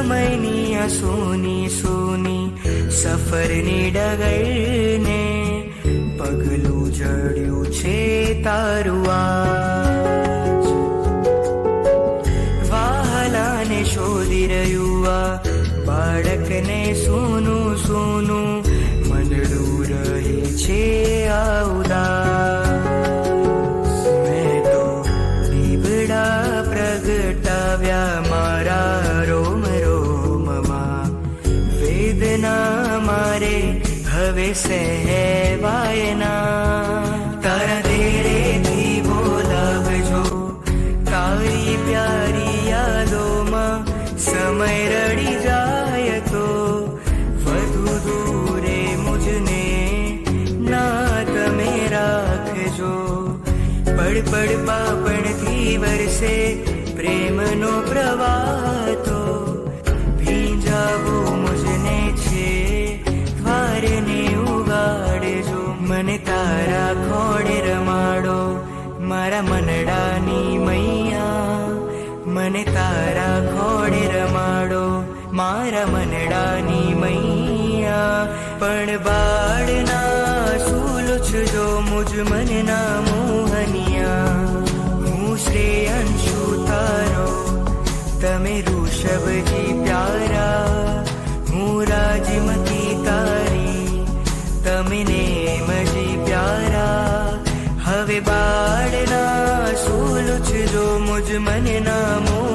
સમયની આ સોની સોની સફરની ડગરને પગલું જડ્યું છે તારું આજ. વહાલાને શોધી રહ્યું આ બાળકને સોનું સોનું મંડળું રહે છે આ ઉદાસ. મેં તો દીવડા પ્રગટાવ્યા મારા રોમ રોમમાં, વેદના મારે હવે સહેવાય ના. તારા દેરેથી બોલાવજો તારી પ્યારી યાદોમાં, સમય રડી જાય તો વધુ દૂરે મુજને ના તમે રાખજો. પડ પડ પાપણથી વરસે પ્રેમનો પ્રવાહ, તો ભીંજાવો મુજને છે દ્વારને ઉગાડજો. મને તારા ખોડે રમાડો મારા મનડાની મૈયા, મને તારા ખોડે રમાડો મારા મનડાની મૈયા. પણ બાળના સુલુછજો મુજ મનના મોહનિયા. હું શ્રેયંશુ તારો તમે ઋષભજી પ્યારા, હું રાજમતી તારી તમે નેમજી પ્યારા. હવે બાળના સુલુછજો મુજ મનના મોહ